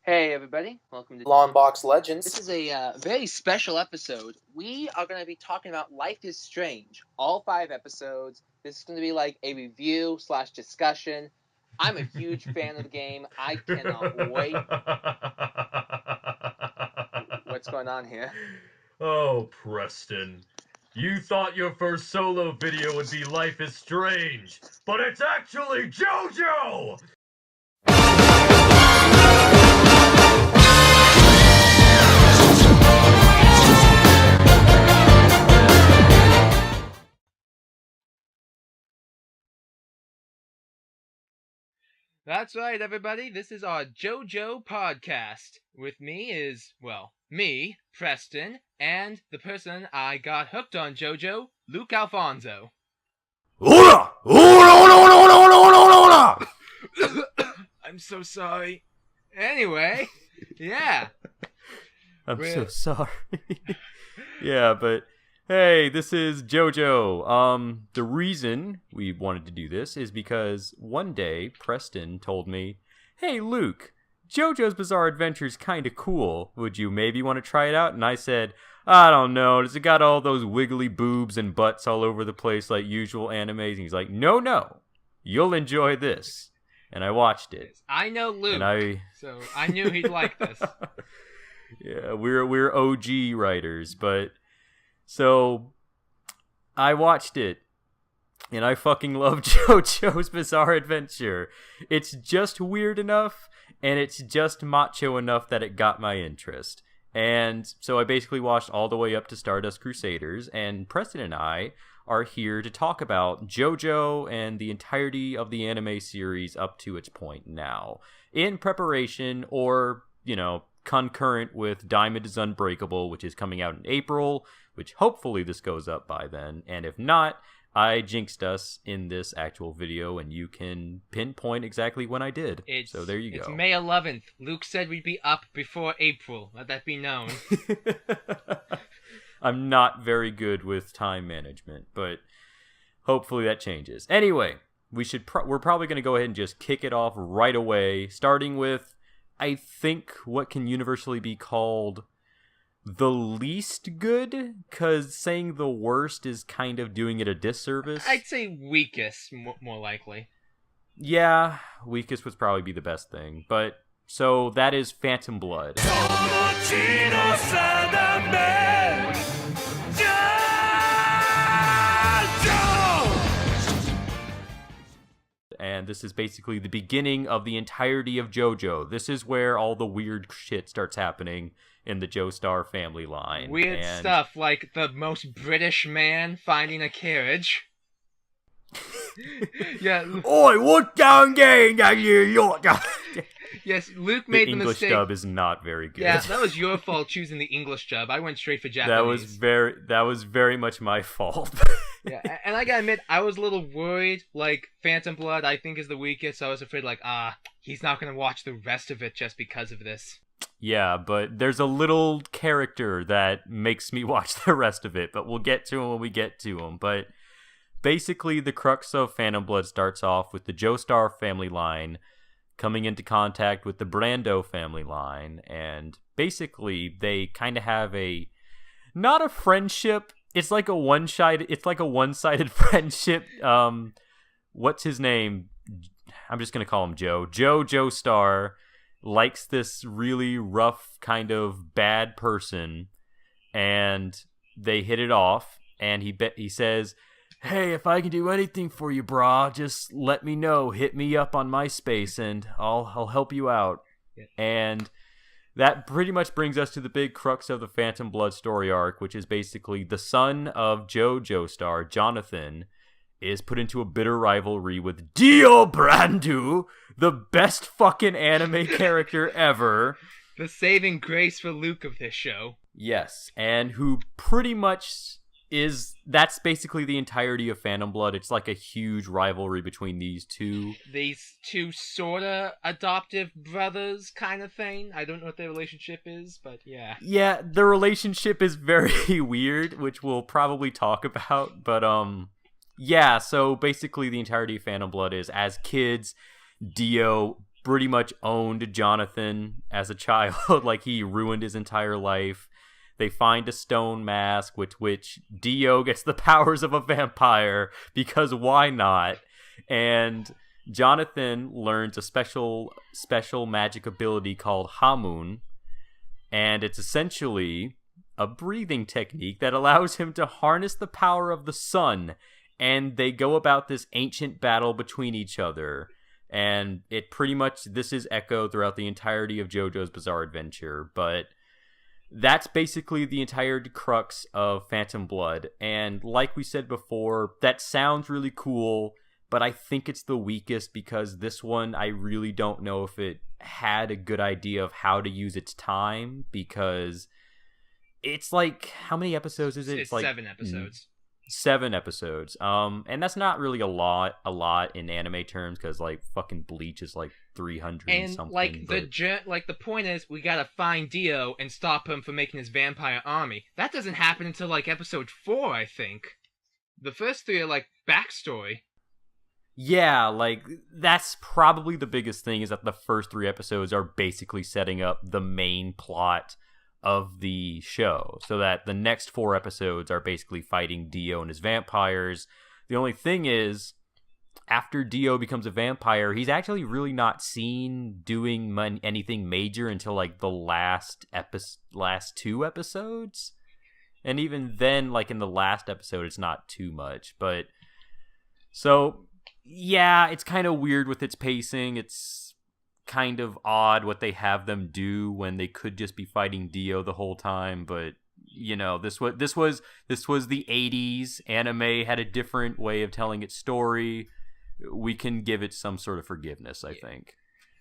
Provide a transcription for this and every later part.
Hey everybody, welcome to Longbox Legends. This is a very special episode. We are going to be talking about Life is Strange, all 5 episodes. This is going to be like a review / discussion. I'm a huge fan of the game. I cannot wait. What's going on here? Oh, Preston. You thought your first solo video would be Life is Strange, but it's actually JoJo! That's right, everybody. This is our JoJo podcast. With me is, me, Preston, and the person I got hooked on JoJo, Luke Alfonso. Hola! Hola! I'm so sorry. Anyway, yeah. I'm so sorry. Yeah, but hey, this is JoJo. The reason we wanted to do this is because one day Preston told me, "Hey, Luke, JoJo's Bizarre Adventure's kind of cool. Would you maybe want to try it out?" And I said, "I don't know. Does it got all those wiggly boobs and butts all over the place like usual animes?" And he's like, No. You'll enjoy this." And I watched it. I know Luke, And so I knew he'd like this. Yeah, we're OG writers, but so I watched it, and I fucking love JoJo's Bizarre Adventure. It's just weird enough, and it's just macho enough that it got my interest. And so I basically watched all the way up to Stardust Crusaders, and Preston and I are here to talk about JoJo and the entirety of the anime series up to its point now, in preparation or, concurrent with Diamond is Unbreakable, which is coming out in April, which hopefully this goes up by then. And if not, I jinxed us in this actual video, and you can pinpoint exactly when I did. So there you go. It's May 11th. Luke said we'd be up before April. Let that be known. I'm not very good with time management, but hopefully that changes. Anyway, we're probably going to go ahead and just kick it off right away, starting with, I think, what can universally be called the least good, because saying the worst is kind of doing it a disservice. I'd say weakest, more likely. Yeah, weakest would probably be the best thing. But, so that is Phantom Blood. And this is basically the beginning of the entirety of JoJo. This is where all the weird shit starts happening in the Joestar family line. Weird stuff like the most British man finding a carriage. Yeah. Oi, what down game that you Yes, Luke made the English mistake. dub is not very good. Yeah, that was your fault choosing the English dub. I went straight for Japanese. That was very much my fault. Yeah, and I gotta admit, I was a little worried. Like, Phantom Blood, I think, is the weakest. So I was afraid, he's not gonna watch the rest of it just because of this. Yeah, but there's a little character that makes me watch the rest of it. But we'll get to him when we get to him. But basically, the crux of Phantom Blood starts off with the Joestar family line coming into contact with the Brando family line, and basically they kind of have not a friendship. It's like a one-sided friendship. What's his name? I'm just gonna call him Joe. Joe Joestar likes this really rough kind of bad person, and they hit it off. And he says, "Hey, if I can do anything for you, brah, just let me know. Hit me up on MySpace, and I'll help you out." Yeah. And that pretty much brings us to the big crux of the Phantom Blood story arc, which is basically the son of Joe Joestar, Jonathan, is put into a bitter rivalry with Dio Brando, the best fucking anime character ever. The saving grace for Luke of this show. Yes, and who pretty much that's basically the entirety of Phantom Blood. It's like a huge rivalry between these two. These two sorta adoptive brothers kind of thing. I don't know what their relationship is, but yeah. Yeah, the relationship is very weird, which we'll probably talk about. But yeah, so basically the entirety of Phantom Blood is, as kids, Dio pretty much owned Jonathan as a child. Like, he ruined his entire life. They find a stone mask, which Dio gets the powers of a vampire, because why not? And Jonathan learns a special magic ability called Hamun, and it's essentially a breathing technique that allows him to harness the power of the sun, and they go about this ancient battle between each other. And it pretty much, this is echoed throughout the entirety of JoJo's Bizarre Adventure, but that's basically the entire crux of Phantom Blood. And like we said before, that sounds really cool, but I think it's the weakest because this one, I really don't know if it had a good idea of how to use its time, because it's like, how many episodes is it? It's like 7 episodes. 7 episodes. And that's not really a lot in anime terms, because like fucking Bleach is like 300 and something. And like the point is, we gotta find Dio and stop him from making his vampire army. That doesn't happen until like episode 4, I think. The first 3 are like backstory. Yeah, like that's probably the biggest thing, is that the first 3 episodes are basically setting up the main plot of the show, so that the next 4 episodes are basically fighting Dio and his vampires. The only thing is, after Dio becomes a vampire, he's actually really not seen doing anything major until like the last 2 episodes, and even then, like in the last episode, it's not too much. But so yeah, it's kind of weird with its pacing. It's kind of odd what they have them do when they could just be fighting Dio the whole time. But you know, this was the 80s. Anime had a different way of telling its story. We can give it some sort of forgiveness, I think.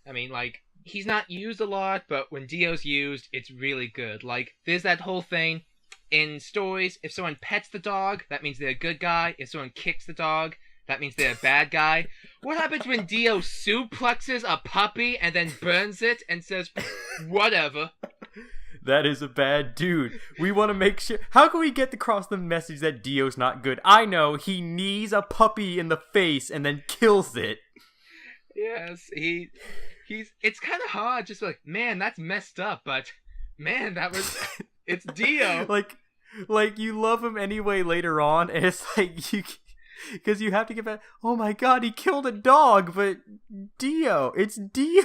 I mean, like, he's not used a lot, but when Dio's used, it's really good. Like, there's that whole thing in stories, if someone pets the dog, that means they're a good guy. If someone kicks the dog, that means they're a bad guy. What happens when Dio suplexes a puppy and then burns it and says, whatever? That is a bad dude. We want to make sure... How can we get across the message that Dio's not good? I know, he knees a puppy in the face and then kills it. Yes, he's... It's kind of hard, just like, man, that's messed up, but... Man, that was... It's Dio. Like, you love him anyway later on, and it's like, you... Because you have to get back, oh my god, he killed a dog, but Dio, it's Dio.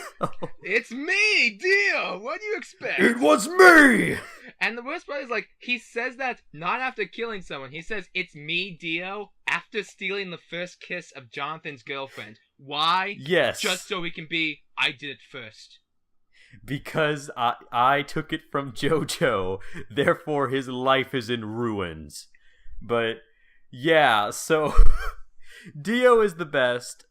It's me, Dio! What do you expect? It was me! And the worst part is, like, he says that not after killing someone. He says, it's me, Dio, after stealing the first kiss of Jonathan's girlfriend. Why? Yes. Just so we can be, I did it first. Because I took it from JoJo, therefore his life is in ruins. But... yeah, so Dio is the best.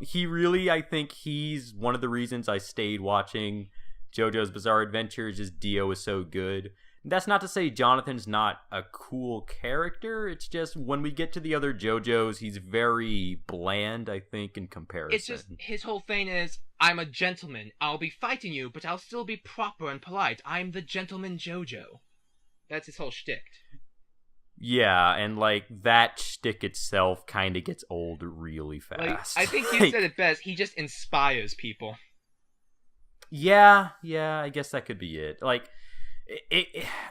He really, I think he's one of the reasons I stayed watching JoJo's Bizarre Adventures, is Dio is so good. That's not to say Jonathan's not a cool character. It's just when we get to the other JoJos, he's very bland, I think, in comparison. It's just, his whole thing is, I'm a gentleman. I'll be fighting you, but I'll still be proper and polite. I'm the gentleman JoJo. That's his whole shtick. Yeah, and like that shtick itself kind of gets old really fast. Like, I think you said it best. He just inspires people. Yeah, I guess that could be it. Like,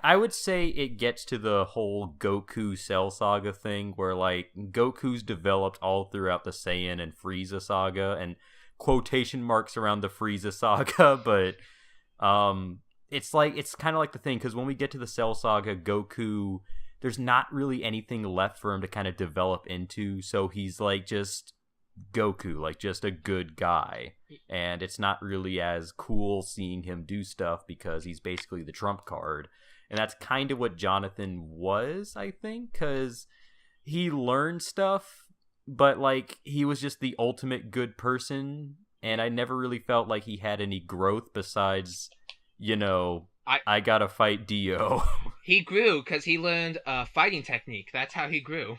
I would say it gets to the whole Goku Cell Saga thing, where like Goku's developed all throughout the Saiyan and Frieza saga, and quotation marks around the Frieza saga, but it's kind of like the thing, because when we get to the Cell Saga, Goku, there's not really anything left for him to kind of develop into, so he's like just Goku, like just a good guy, and it's not really as cool seeing him do stuff because he's basically the trump card. And that's kind of what Jonathan was, I think, because he learned stuff, but like he was just the ultimate good person, and I never really felt like he had any growth besides, you know, I gotta fight Dio. He grew because he learned a fighting technique. That's how he grew.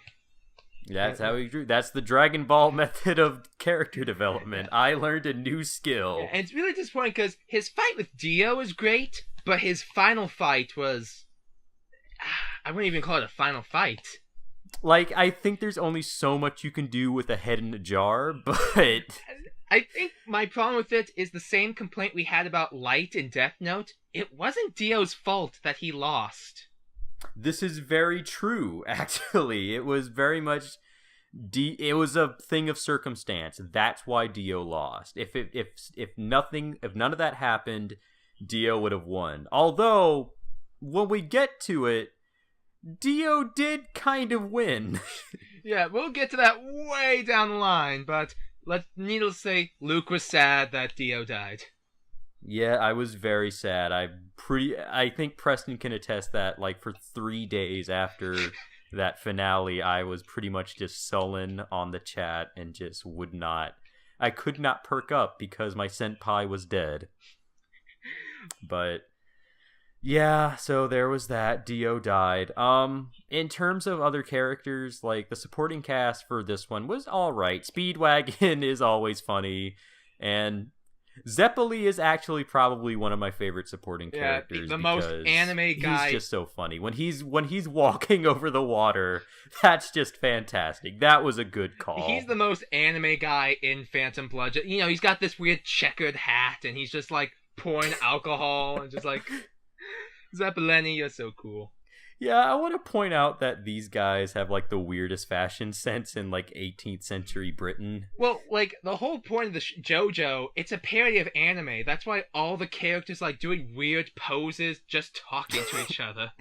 That's how he grew. That's the Dragon Ball method of character development. I learned a new skill. And it's really disappointing because his fight with Dio is great, but his final fight was... I wouldn't even call it a final fight. Like, I think there's only so much you can do with a head in a jar, but... I think my problem with it is the same complaint we had about Light in Death Note. It wasn't Dio's fault that he lost. This is very true, actually. It was very much it was a thing of circumstance. That's why Dio lost. If none of that happened, Dio would have won. Although when we get to it, Dio did kind of win. Yeah, we'll get to that way down the line, but needless to say, Luke was sad that Dio died. Yeah, I was very sad. I think Preston can attest that, like, for 3 days after that finale, I was pretty much just sullen on the chat and just I could not perk up because my senpai was dead. But yeah, so there was that. Dio died. In terms of other characters, like, the supporting cast for this one was alright. Speedwagon is always funny, and Zeppeli is actually probably one of my favorite supporting characters. The most anime guy. He's just so funny. When he's walking over the water, that's just fantastic. That was a good call. He's the most anime guy in Phantom Blood. You know, he's got this weird checkered hat, and he's just, like, pouring alcohol, and just like, Zeppelini, you're so cool. Yeah, I want to point out that these guys have, like, the weirdest fashion sense in, like, 18th century Britain. Well, like, the whole point of the JoJo, it's a parody of anime. That's why all the characters, like, doing weird poses, just talking to each other.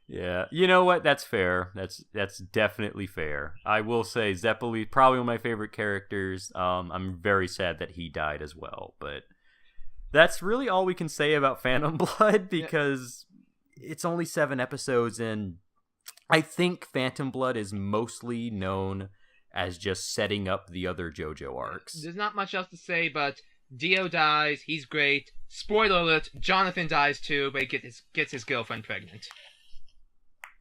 Yeah, you know what? That's fair. That's definitely fair. I will say Zeppeli, probably one of my favorite characters. I'm very sad that he died as well, but that's really all we can say about Phantom Blood because it's only 7 episodes, and I think Phantom Blood is mostly known as just setting up the other JoJo arcs. There's not much else to say, but Dio dies, he's great. Spoiler alert, Jonathan dies too, but he gets his girlfriend pregnant.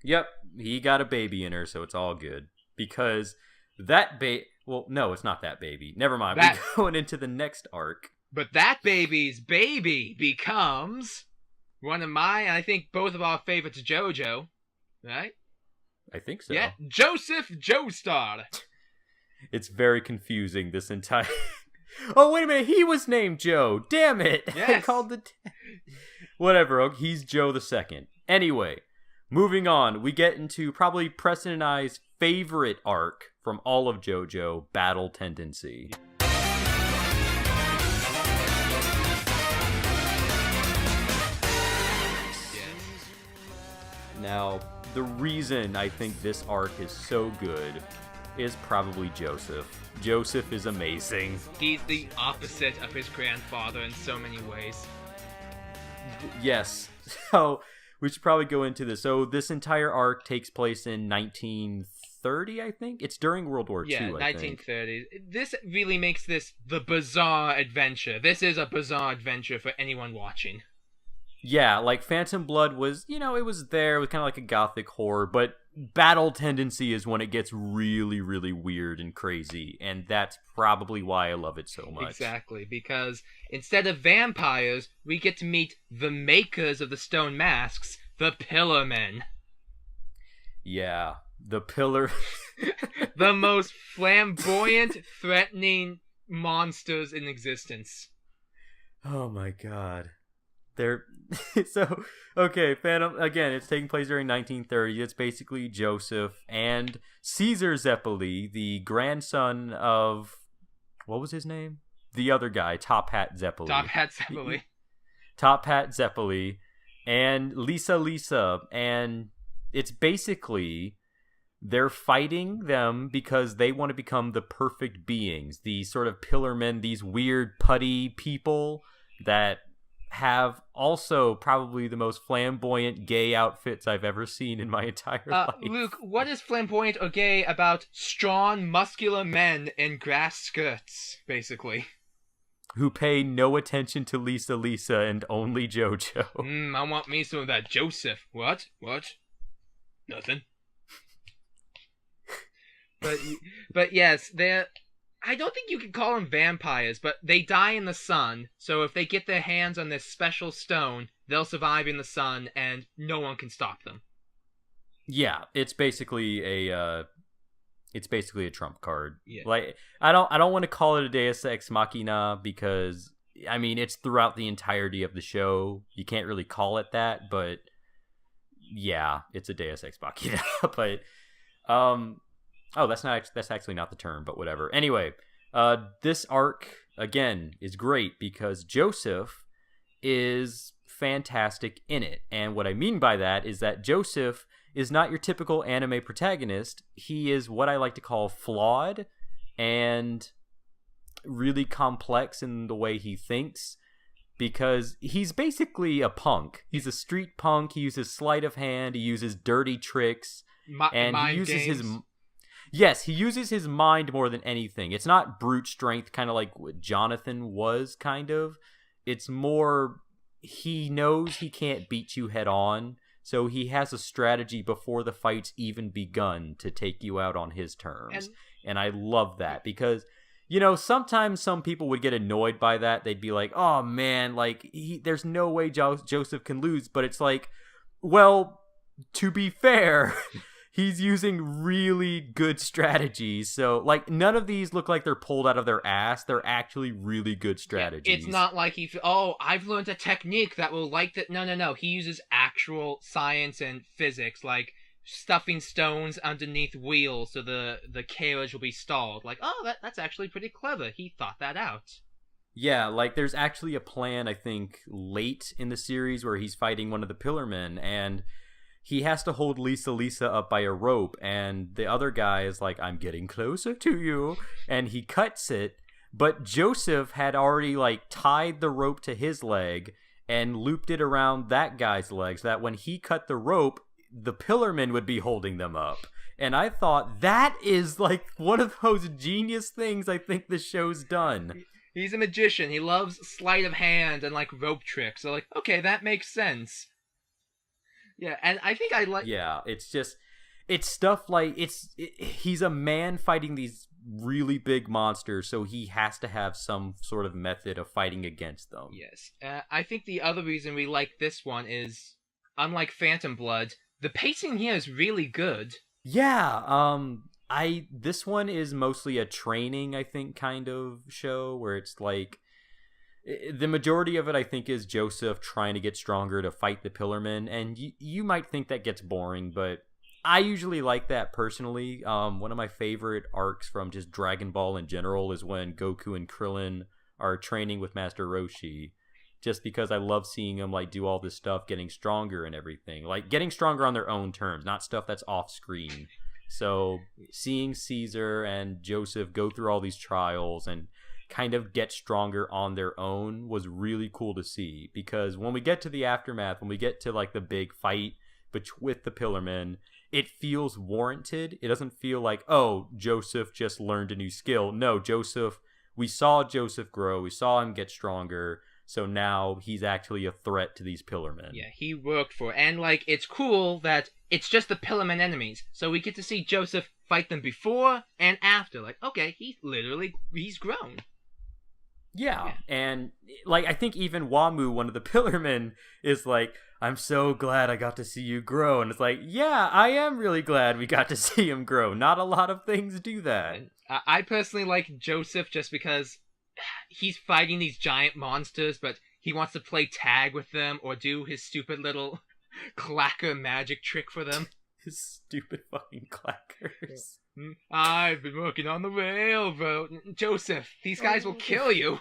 Yep, he got a baby in her, so it's all good. Because that well, no, it's not that baby. Never mind, we're going into the next arc. But that baby's baby becomes one of my, I think both of our favorites, JoJo, right? I think so. Yeah, Joseph Joestar. It's very confusing, this entire... Oh, wait a minute, he was named Joe. Damn it. Yes. I called the... Whatever, he's Joe the Second. Anyway, moving on, we get into probably Preston and I's favorite arc from all of JoJo, Battle Tendency. Now, the reason I think this arc is so good is probably Joseph. Joseph is amazing. He's the opposite of his grandfather in so many ways. Yes. So, we should probably go into this. So, this entire arc takes place in 1930, I think? It's during World War II, yeah, I 1930s. This really makes this the bizarre adventure. This is a bizarre adventure for anyone watching. Yeah, like Phantom Blood was, it was there. It was kind of like a gothic horror, but Battle Tendency is when it gets really, really weird and crazy, and that's probably why I love it so much. Exactly, because instead of vampires, we get to meet the makers of the stone masks, the Pillar Men. Yeah, the Pillar... The most flamboyant, threatening monsters in existence. Oh my god. So, okay, Phantom, again, it's taking place during 1930. It's basically Joseph and Caesar Zeppeli, the grandson of, what was his name? The other guy, Top Hat Zeppeli. Top Hat Zeppeli, and Lisa, and it's basically, they're fighting them because they want to become the perfect beings, these sort of pillar men, these weird putty people that have also probably the most flamboyant gay outfits I've ever seen in my entire life. Luke, what is flamboyant or gay about strong, muscular men in grass skirts, basically? Who pay no attention to Lisa and only JoJo. I want me some of that Joseph. What? Nothing. But yes, I don't think you can call them vampires, but they die in the sun, so if they get their hands on this special stone, they'll survive in the sun, and no one can stop them. Yeah, it's basically it's basically a trump card. Yeah. Like I don't want to call it a Deus Ex Machina because I mean it's throughout the entirety of the show. You can't really call it that, but yeah, it's a Deus Ex Machina. But that's actually not the term, but whatever. Anyway, this arc again is great because Joseph is fantastic in it. And what I mean by that is that Joseph is not your typical anime protagonist. He is what I like to call flawed and really complex in the way he thinks because he's basically a punk. He's a street punk. He uses sleight of hand. He uses dirty tricks. And he uses games. he uses his mind more than anything. It's not brute strength, kind of like what Jonathan was, kind of. It's more he knows he can't beat you head on, so he has a strategy before the fight's even begun to take you out on his terms. And I love that because, you know, sometimes some people would get annoyed by that. They'd be like, oh man, like there's no way Joseph can lose. But it's like, well, to be fair, he's using really good strategies. So, like, none of these look like they're pulled out of their ass. They're actually really good strategies. It's not like I've learned a technique that will like that. No. He uses actual science and physics, like stuffing stones underneath wheels so the carriage will be stalled. Like, oh, that's actually pretty clever. He thought that out. Yeah, like, there's actually a plan, I think, late in the series where he's fighting one of the Pillarmen, and he has to hold Lisa up by a rope, and the other guy is like, I'm getting closer to you, and he cuts it, but Joseph had already, like, tied the rope to his leg and looped it around that guy's leg so that when he cut the rope, the Pillarmen would be holding them up. And I thought, that is, like, one of those genius things I think the show's done. He's a magician. He loves sleight of hand and, like, rope tricks. So, like, okay, that makes sense. Yeah, and I think I like... Yeah, it's just... It's stuff like... He's a man fighting these really big monsters, so he has to have some sort of method of fighting against them. Yes. I think the other reason we like this one is, unlike Phantom Blood, the pacing here is really good. Yeah, this one is mostly a training, I think, kind of show, where it's like... The majority of it, I think, is Joseph trying to get stronger to fight the Pillarmen, and you might think that gets boring, but I usually like that personally. One of my favorite arcs from just Dragon Ball in general is when Goku and Krillin are training with Master Roshi, just because I love seeing them like do all this stuff, getting stronger and everything, like getting stronger on their own terms, not stuff that's off screen. So seeing Caesar and Joseph go through all these trials and kind of get stronger on their own was really cool to see, because when we get to the aftermath, when we get to like the big fight with the Pillarmen, it feels warranted. It doesn't feel like, oh, Joseph just learned a new skill. No, we saw Joseph grow, we saw him get stronger, so now he's actually a threat to these Pillarmen. Yeah, he worked for it. And like, it's cool that it's just the Pillarmen enemies, so we get to see Joseph fight them before and after. Like, okay, he's grown. Yeah, and like I think even Wamu, one of the Pillarmen, is like, I'm so glad I got to see you grow. And it's like, yeah, I am really glad we got to see him grow. Not a lot of things do that. I personally like Joseph just because he's fighting these giant monsters, but he wants to play tag with them or do his stupid little clacker magic trick for them. His stupid fucking clackers. I've been working on the railroad. Joseph, these guys will kill you.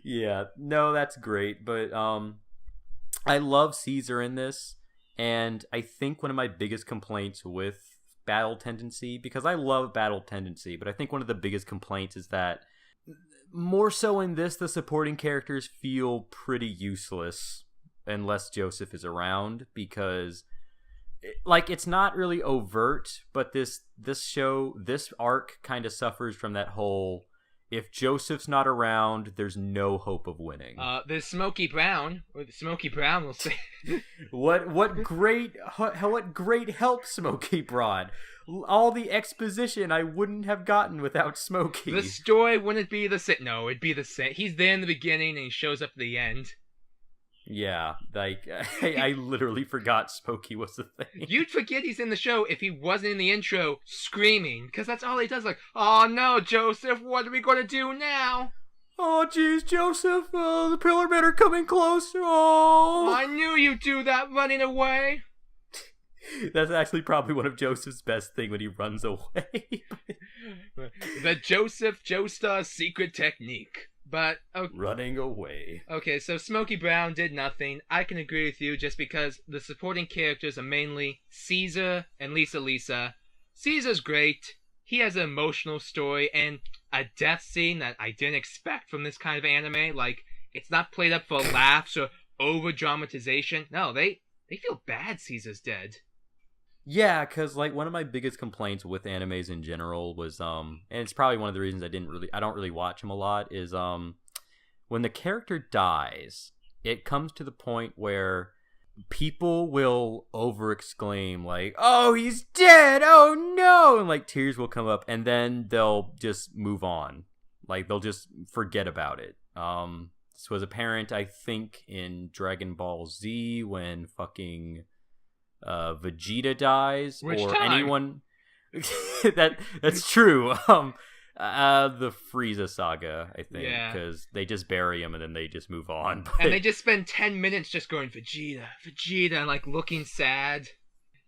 Yeah, no, that's great. But I love Caesar in this. And I think one of my biggest complaints with Battle Tendency, because I love Battle Tendency, but I think one of the biggest complaints is that more so in this, the supporting characters feel pretty useless unless Joseph is around, because... like, it's not really overt, but this arc kind of suffers from that whole, if Joseph's not around, there's no hope of winning. There's Smokey Brown, or Smokey Brown will say. What great help Smokey brought. All the exposition I wouldn't have gotten without Smokey. The story wouldn't be the same. No, it'd be the same. He's there in the beginning and he shows up at the end. Yeah, like, I literally forgot Smokey was the thing. You'd forget he's in the show if he wasn't in the intro screaming, because that's all he does, like, oh no, Joseph, what are we going to do now? Oh, jeez, Joseph, the Pillar Men are coming close. Oh, I knew you'd do that, running away. That's actually probably one of Joseph's best thing when he runs away. The Joseph Joestar secret technique. But okay. Running away. Okay, so Smokey Brown did nothing. I can agree with you just because the supporting characters are mainly Caesar and Lisa. Caesar's great. He has an emotional story and a death scene that I didn't expect from this kind of anime. Like, it's not played up for laughs or over-dramatization. No, they feel bad Caesar's dead. Yeah, because, like, one of my biggest complaints with animes in general was, and it's probably one of the reasons I don't really watch them a lot, is, when the character dies, it comes to the point where people will over-exclaim, like, oh, he's dead, oh no, and, like, tears will come up, and then they'll just move on. Like, they'll just forget about it. This was apparent, I think, in Dragon Ball Z, when fucking Vegeta dies. Which or time? Anyone that's true. The Frieza saga, I think, because they just bury him and then they just move on. But... And they just spend 10 minutes just going Vegeta, and like looking sad.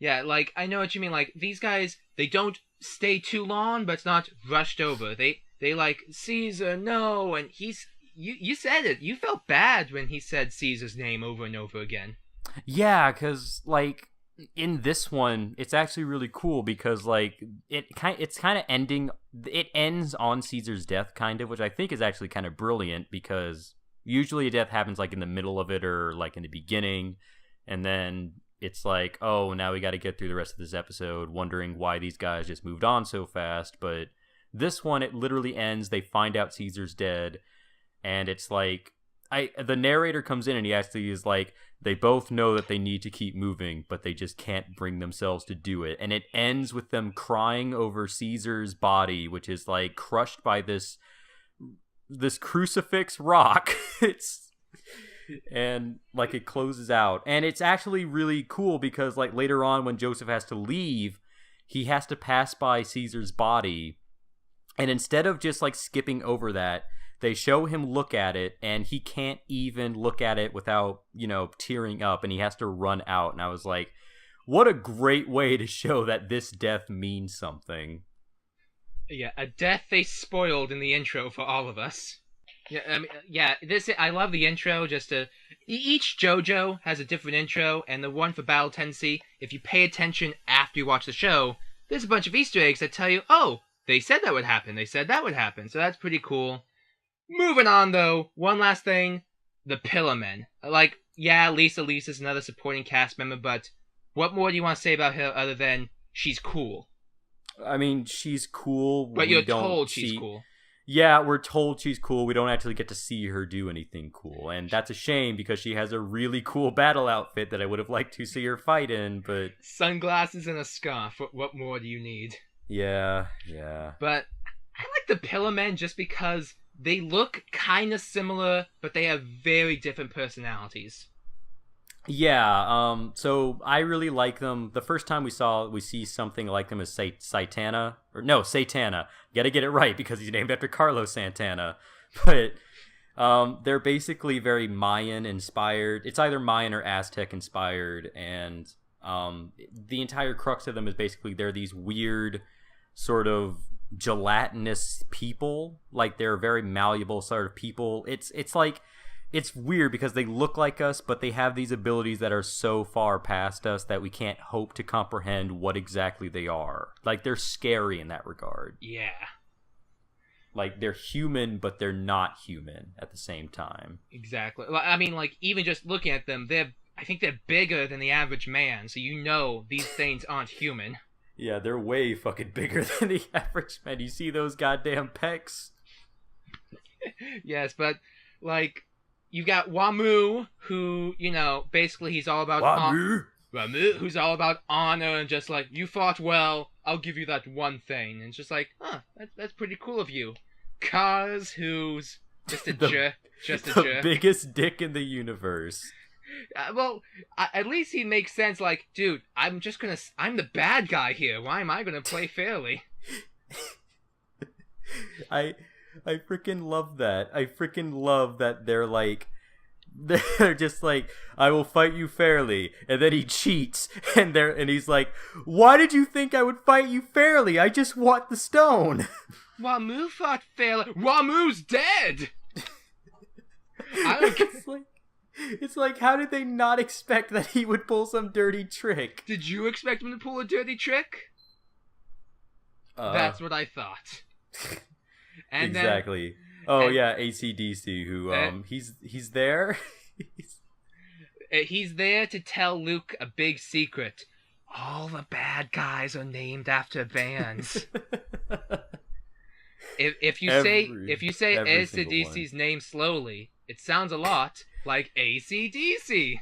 Yeah, like I know what you mean. Like these guys, they don't stay too long, but it's not rushed over. They like Caesar, no, and you said it. You felt bad when he said Caesar's name over and over again. Yeah, because like in this one, it's actually really cool because like it's kind of ending. It ends on Caesar's death, kind of, which I think is actually kind of brilliant because usually a death happens like in the middle of it or like in the beginning, and then it's like, oh, now we got to get through the rest of this episode, wondering why these guys just moved on so fast. But this one, it literally ends. They find out Caesar's dead, and it's like the narrator comes in and he actually is like, they both know that they need to keep moving, but they just can't bring themselves to do it. And it ends with them crying over Caesar's body, which is like crushed by this crucifix rock. And like it closes out. And it's actually really cool because like later on when Joseph has to leave, he has to pass by Caesar's body. And instead of just like skipping over that, they show him look at it, and he can't even look at it without, tearing up, and he has to run out. And I was like, what a great way to show that this death means something. Yeah, a death they spoiled in the intro for all of us. Yeah, I love the intro. Each JoJo has a different intro, and the one for Battle Tendency, if you pay attention after you watch the show, there's a bunch of Easter eggs that tell you, oh, they said that would happen, they said that would happen, so that's pretty cool. Moving on, though, one last thing, the Pillar Men. Like, yeah, Lisa's another supporting cast member, but what more do you want to say about her other than she's cool? I mean, she's cool. But you're told she's cool. Yeah, we're told she's cool. We don't actually get to see her do anything cool, and that's a shame because she has a really cool battle outfit that I would have liked to see her fight in, but... Sunglasses and a scarf, what more do you need? Yeah. But I like the Pillar Men just because... they look kind of similar, but they have very different personalities. Yeah, so I really like them. The first time we see something like them as Satana. Gotta get it right because he's named after Carlos Santana. But they're basically very Mayan inspired. It's either Mayan or Aztec inspired, and the entire crux of them is basically they're these weird sort of gelatinous people. Like they're very malleable sort of people. It's like it's weird because they look like us, but they have these abilities that are so far past us that we can't hope to comprehend what exactly they are. Like they're scary in that regard. Yeah. Like they're human, but they're not human at the same time. Exactly. I mean, like even just looking at them, I think they're bigger than the average man, so these things aren't human. Yeah, they're way fucking bigger than the average man. You see those goddamn pecs? Yes, but, like, you've got Wamu, who, basically he's all about... Wamu, who's all about honor and just like, you fought well, I'll give you that one thing. And it's just like, that's pretty cool of you. Kaz, who's just a jerk. The biggest dick in the universe. At least he makes sense. Like, dude, I'm the bad guy here. Why am I gonna play fairly? I freaking love that. I freaking love that they're just like, I will fight you fairly, and then he cheats, and he's like, why did you think I would fight you fairly? I just want the stone. Wamu fought fairly. Wamu's dead. I don't. It's like, how did they not expect that he would pull some dirty trick? Did you expect him to pull a dirty trick? That's what I thought. And exactly. Yeah, AC/DC, who he's there. He's there to tell Luke a big secret. All the bad guys are named after bands. if you say AC/DC's name slowly, it sounds a lot like AC/DC.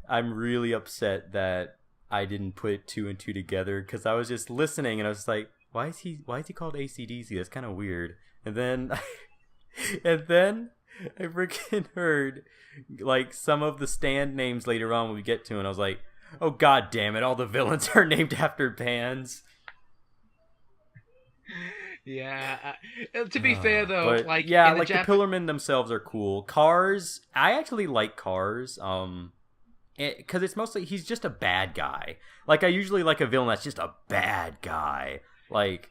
I'm really upset that I didn't put two and two together, because I was just listening and I was like, why is he called AC/DC? That's kind of weird. And then I freaking heard like some of the stand names later on when we get to it, and I was like, oh god damn it, all the villains are named after bands. Yeah, to be fair though, but, like yeah, like the Pillarmen themselves are cool. Cars, I actually like Cars, because it's mostly he's just a bad guy. Like I usually like a villain that's just a bad guy. Like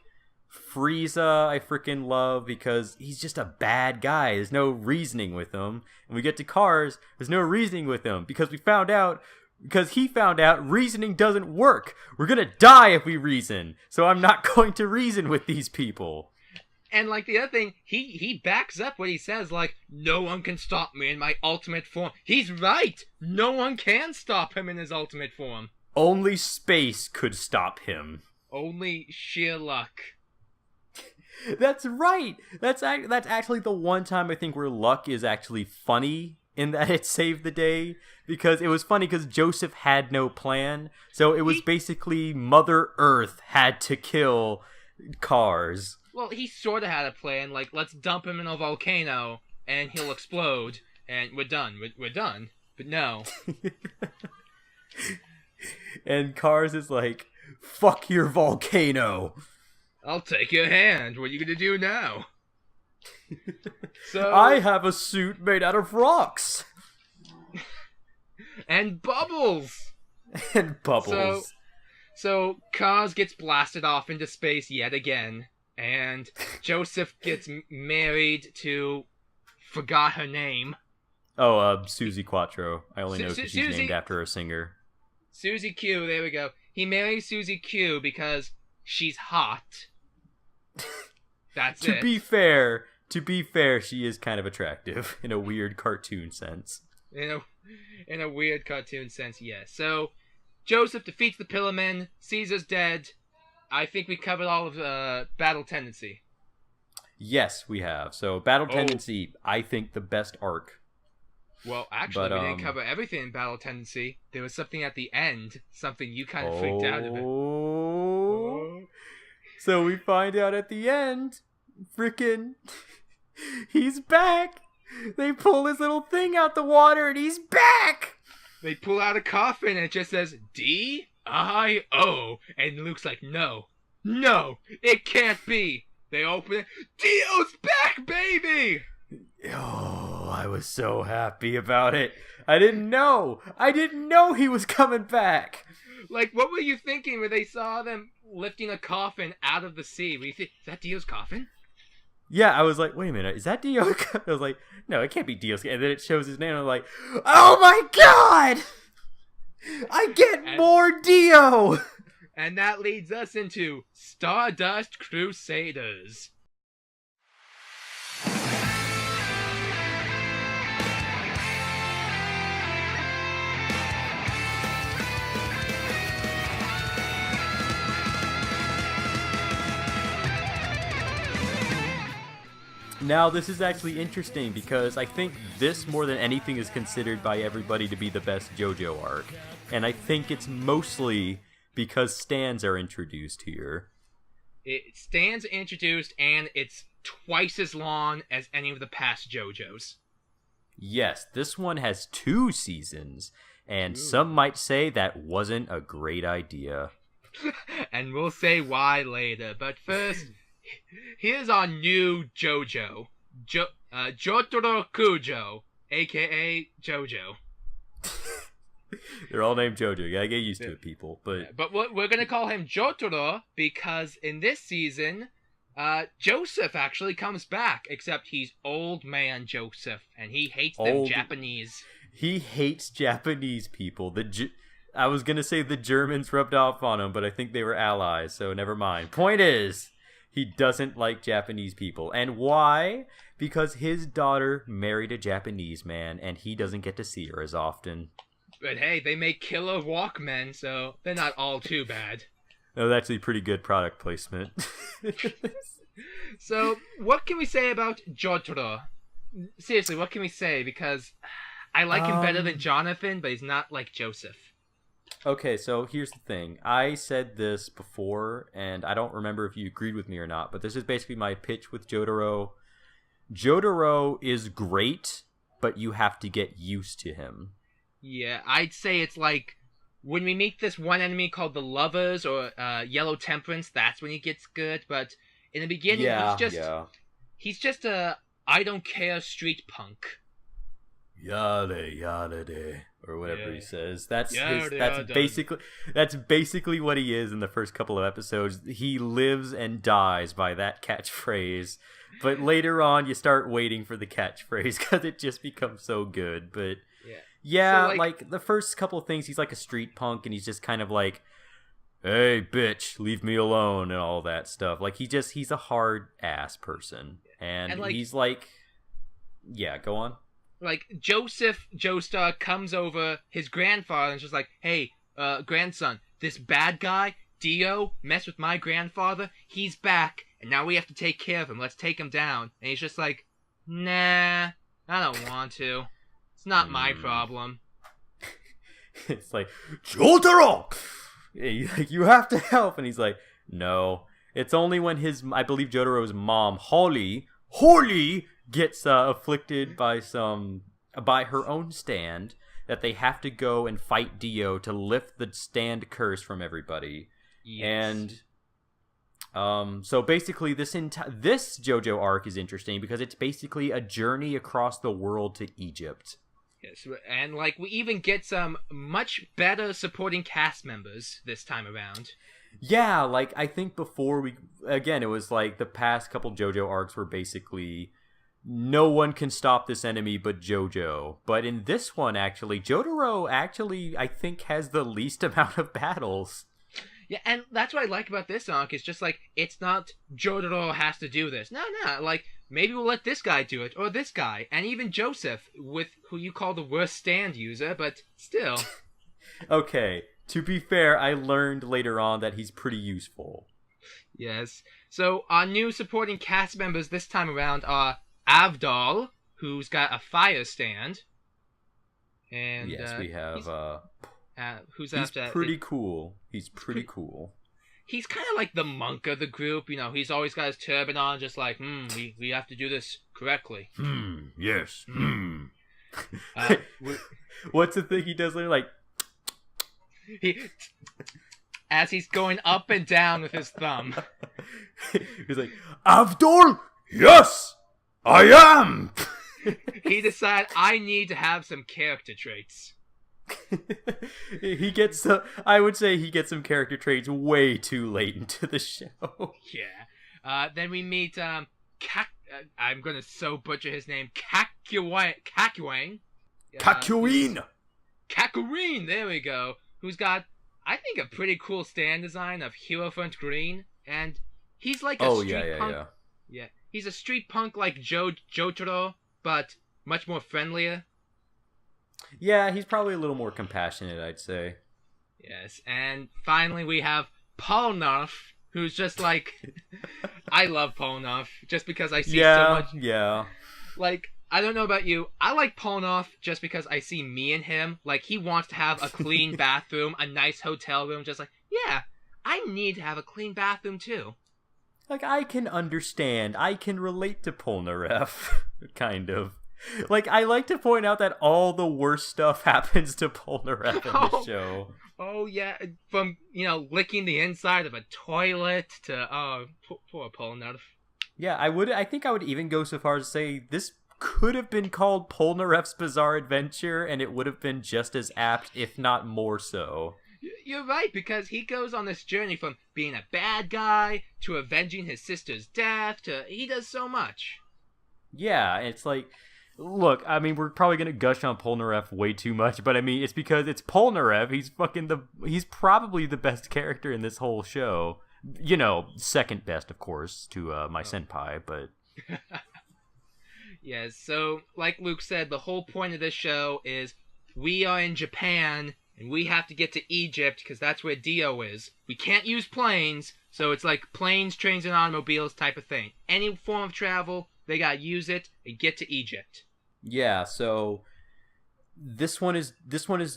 Frieza, I freaking love because he's just a bad guy. There's no reasoning with him. And we get to Cars, there's no reasoning with him because he found out reasoning doesn't work. We're gonna die if we reason. So I'm not going to reason with these people. And like the other thing, he backs up what he says, like, no one can stop me in my ultimate form. He's right! No one can stop him in his ultimate form. Only space could stop him. Only sheer luck. That's right! That's actually the one time I think where luck is actually funny in that it saved the day. Because it was funny because Joseph had no plan. So it was basically Mother Earth had to kill Cars. Well, he sort of had a plan, like, let's dump him in a volcano, and he'll explode, and we're done. We're done. But no. And Cars is like, fuck your volcano. I'll take your hand. What are you gonna do now? So I have a suit made out of rocks. And bubbles! And bubbles. So Cars gets blasted off into space yet again. And Joseph gets married to... forgot her name. Oh, Susie Quattro. I only know because she's Susie... named after a singer. Susie Q, there we go. He marries Susie Q because she's hot. That's it. To be fair, she is kind of attractive in a weird cartoon sense. In a weird cartoon sense, yes. So, Joseph defeats the Pillarmen, Caesar's dead. I think we covered all of Battle Tendency. Yes, we have. So, Battle Tendency, I think the best arc. Well, actually, we didn't cover everything in Battle Tendency. There was something at the end, something you kind of freaked out of it. So we find out at the end, frickin', he's back. They pull his little thing out the water and he's back. They pull out a coffin and it just says D-I-O. And Luke's like, no, it can't be. They open it. Dio's back, baby! Oh, I was so happy about it. I didn't know he was coming back. Like, what were you thinking when they saw them lifting a coffin out of the sea? Were you think, is that Dio's coffin? Yeah, I was like, wait a minute, is that Dio? I was like, no, it can't be Dio's. And then it shows his name, and I'm like, oh my god! I get more Dio! And that leads us into Stardust Crusaders. Now, this is actually interesting because I think this, more than anything, is considered by everybody to be the best JoJo arc. And I think it's mostly because stands are introduced here. Stands introduced, and it's twice as long as any of the past JoJos. Yes, this one has 2 seasons, and Ooh. some might say that wasn't a great idea. And we'll say why later. But first, here's our new JoJo. Jotaro Kujo, a.k.a. JoJo. They're all named JoJo. You gotta get used to it, people. But we're going to call him Jotaro because in this season, Joseph actually comes back, except he's old man Joseph, and he hates them Japanese. He hates Japanese people. I was gonna say the Germans rubbed off on him, but I think they were allies, so never mind. Point is, he doesn't like Japanese people. And why? Because his daughter married a Japanese man, and he doesn't get to see her as often. But hey, they make killer Walkmen, so they're not all too bad. No, that's actually pretty good product placement. So, what can we say about Jotaro? Seriously, what can we say? Because I like him better than Jonathan, but he's not like Joseph. Okay, so here's the thing. I said this before, and I don't remember if you agreed with me or not, but this is basically my pitch with Jotaro. Jotaro is great, but you have to get used to him. Yeah, I'd say it's like when we meet this one enemy called the Lovers or Yellow Temperance, that's when he gets good, but in the beginning he's just a I don't care street punk. Yada yada de, or whatever he says. That's yada, basically what he is in the first couple of episodes. He lives and dies by that catchphrase. But later on, you start waiting for the catchphrase because it just becomes so good. But yeah, so, like the first couple of things, he's like a street punk, and he's just kind of like, "Hey, bitch, leave me alone," and all that stuff. Like he's a hard ass person, and like, he's like, yeah, go on. Like, Joseph Joestar comes over, his grandfather, and is just like, hey, grandson, this bad guy, Dio, messed with my grandfather, he's back, and now we have to take care of him, let's take him down. And he's just like, nah, I don't want to. It's not my problem. It's like, Jotaro! You have to help! And he's like, no. It's only when I believe Jotaro's mom, Holly, gets afflicted by her own stand, that they have to go and fight Dio to lift the stand curse from everybody. Yes. And so basically this JoJo arc is interesting because it's basically a journey across the world to Egypt. Yes, and like we even get some much better supporting cast members this time around. Yeah, like I think before it was like the past couple JoJo arcs were basically no one can stop this enemy but JoJo. But in this one, actually, Jotaro I think has the least amount of battles. Yeah, and that's what I like about this arc. It's just like, it's not Jotaro has to do this. No, like, maybe we'll let this guy do it, or this guy, and even Joseph, with who you call the worst stand user, but still. Okay, to be fair, I learned later on that he's pretty useful. Yes. So, our new supporting cast members this time around are Avdol, who's got a fire stand. And yes, we have who's he's after pretty cool. He's pretty cool. He's kind of like the monk of the group, you know. He's always got his turban on, just like, we have to do this correctly. Yes. What's the thing he does later? Like, as he's going up and down with his thumb. He's like, Avdol, yes, I am. He decided, I need to have some character traits. He gets I would say he gets some character traits way too late into the show. Yeah. Then we meet I'm gonna so butcher his name, Kakuane. Kakuine, there we go. Who's got, I think, a pretty cool stand design of Hierophant Green, and he's like a street punk. Yeah, he's a street punk like Jotaro, but much more friendlier. Yeah, he's probably a little more compassionate, I'd say. Yes, and finally we have Polnareff, who's just like, I love Polnareff, just because I see so much. Yeah. Like, I don't know about you, I like Polnareff just because I see me in him. Like, he wants to have a clean bathroom, a nice hotel room, just like, yeah, I need to have a clean bathroom too. Like, I can understand, I can relate to Polnareff, kind of. Like, I like to point out that all the worst stuff happens to Polnareff in Oh. this show. Oh yeah, from licking the inside of a toilet to poor Polnareff. Yeah, I think I would even go so far as to say this could have been called Polnareff's Bizarre Adventure, and it would have been just as apt, if not more so. You're right, because he goes on this journey from being a bad guy to avenging his sister's death he does so much. Yeah, it's like, look, I mean, we're probably gonna gush on Polnareff way too much, but I mean, it's because it's Polnareff. He's probably the best character in this whole show. Second best, of course, to my senpai, but... Yes, so, like Luke said, the whole point of this show is we are in Japan, and we have to get to Egypt, because that's where Dio is. We can't use planes, so it's like planes, trains, and automobiles type of thing. Any form of travel, they gotta use it and get to Egypt. Yeah, so... This one is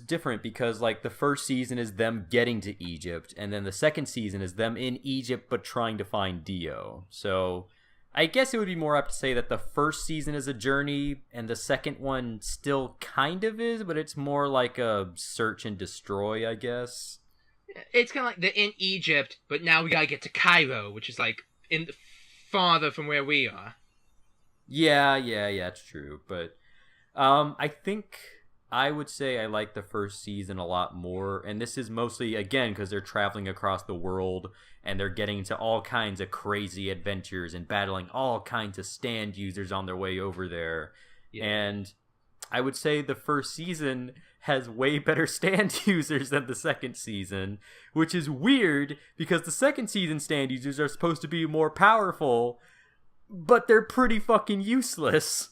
different because like the first season is them getting to Egypt, and then the second season is them in Egypt but trying to find Dio. So I guess it would be more apt to say that the first season is a journey and the second one still kind of is, but it's more like a search and destroy, I guess. It's kind of like they're in Egypt, but now we gotta get to Cairo, which is like farther from where we are. Yeah, it's true. But I think I would say I like the first season a lot more, and this is mostly, again, because they're traveling across the world, and they're getting into all kinds of crazy adventures and battling all kinds of stand users on their way over there. Yeah. And I would say the first season has way better stand users than the second season, which is weird, because the second season stand users are supposed to be more powerful, but they're pretty fucking useless.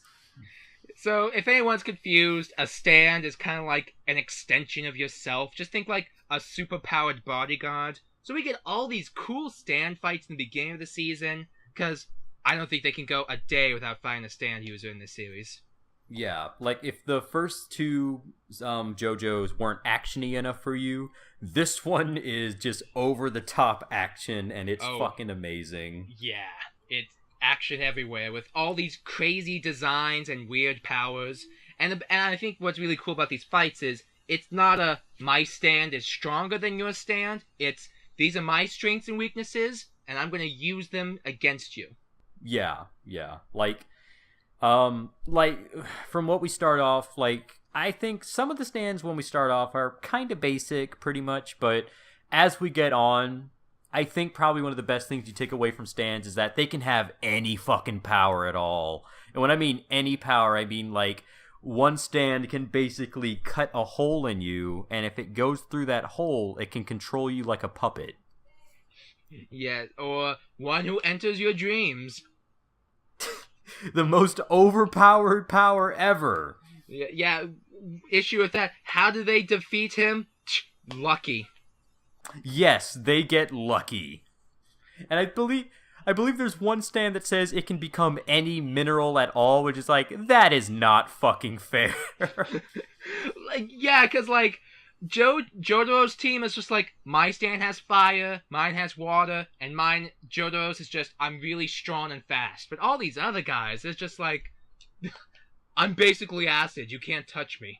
So, if anyone's confused, a stand is kind of like an extension of yourself. Just think like a super-powered bodyguard. So we get all these cool stand fights in the beginning of the season, because I don't think they can go a day without finding a stand user in this series. Yeah, like if the first two JoJo's weren't actiony enough for you, this one is just over-the-top action, and it's fucking amazing. Yeah, it's action everywhere with all these crazy designs and weird powers, and I think what's really cool about these fights is it's not a my stand is stronger than your stand. It's these are my strengths and weaknesses, and I'm going to use them against you. Yeah. Like from what we start off, like I think some of the stands when we start off are kind of basic, pretty much, but as we get on, I think probably one of the best things you take away from stands is that they can have any fucking power at all. And when I mean any power, I mean like one stand can basically cut a hole in you, and if it goes through that hole, it can control you like a puppet. Yeah, or one who enters your dreams. The most overpowered power ever. Yeah, issue with that. How do they defeat him? Lucky. Yes, they get lucky. And I believe there's one stand that says it can become any mineral at all, which is like, that is not fucking fair. Like, yeah, because like JoJo's team is just like, my stand has fire, mine has water, and mine, JoJo's is just, I'm really strong and fast. But all these other guys, it's just like, I'm basically acid, you can't touch me.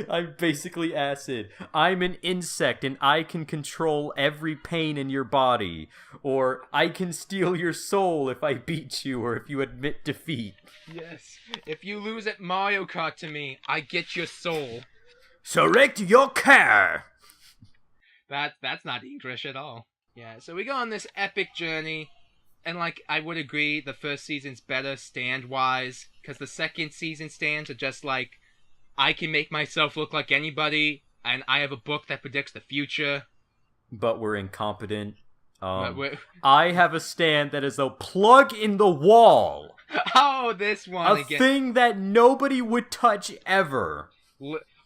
I'm basically acid. I'm an insect and I can control every pain in your body. Or I can steal your soul if I beat you or if you admit defeat. Yes. If you lose at Mario Kart to me, I get your soul. Select your car! That's not English at all. Yeah, so we go on this epic journey. And like, I would agree the first season's better stand-wise. Because the second season stands are just like, I can make myself look like anybody, and I have a book that predicts the future. But we're incompetent. I have a stand that is a plug in the wall. Oh, this one again. A thing that nobody would touch ever.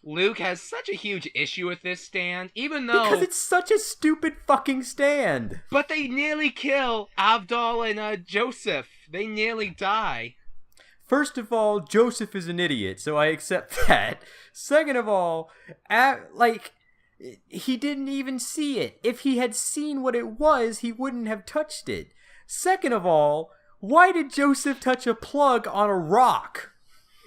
Luke has such a huge issue with this stand, even though... Because it's such a stupid fucking stand. But they nearly kill Abdul and Joseph. They nearly die. First of all, Joseph is an idiot, so I accept that. Second of all, he didn't even see it. If he had seen what it was, he wouldn't have touched it. Second of all, Why did Joseph touch a plug on a rock?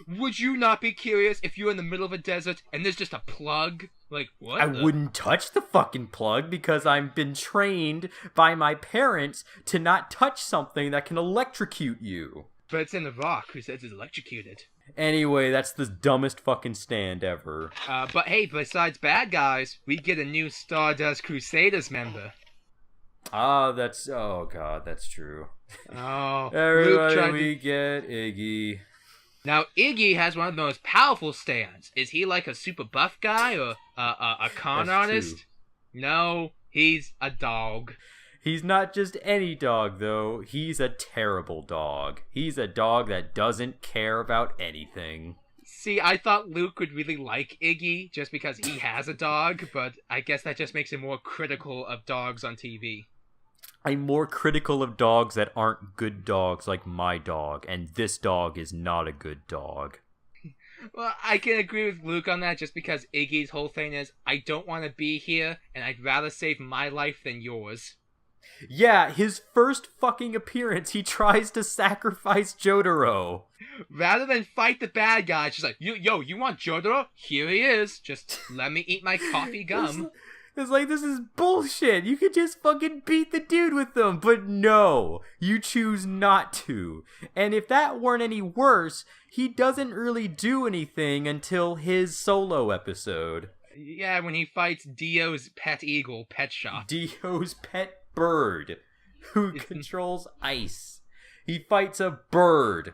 Would you not be curious if you're in the middle of a desert and there's just a plug? Like, what? I wouldn't touch the fucking plug because I've been trained by my parents to not touch something that can electrocute you. But it's in the rock. Who says it's electrocuted? Anyway, that's the dumbest fucking stand ever. But hey, besides bad guys, we get a new Stardust Crusaders member. Oh god, that's true. Oh, everybody get Iggy. Now, Iggy has one of the most powerful stands. Is he like a super buff guy or a con artist? True. No, he's a dog. He's not just any dog, though. He's a terrible dog. He's a dog that doesn't care about anything. See, I thought Luke would really like Iggy just because he has a dog, but I guess that just makes him more critical of dogs on TV. I'm more critical of dogs that aren't good dogs like my dog, and this dog is not a good dog. Well, I can agree with Luke on that just because Iggy's whole thing is, I don't want to be here, and I'd rather save my life than yours. Yeah, his first fucking appearance, he tries to sacrifice Jotaro. Rather than fight the bad guy, she's like, you want Jotaro? Here he is. Just let me eat my coffee gum. It's like, this is bullshit. You could just fucking beat the dude with them. But no, you choose not to. And if that weren't any worse, he doesn't really do anything until his solo episode. Yeah, when he fights Dio's pet eagle, Pet Shop. Dio's pet bird, who controls ice. He fights a bird.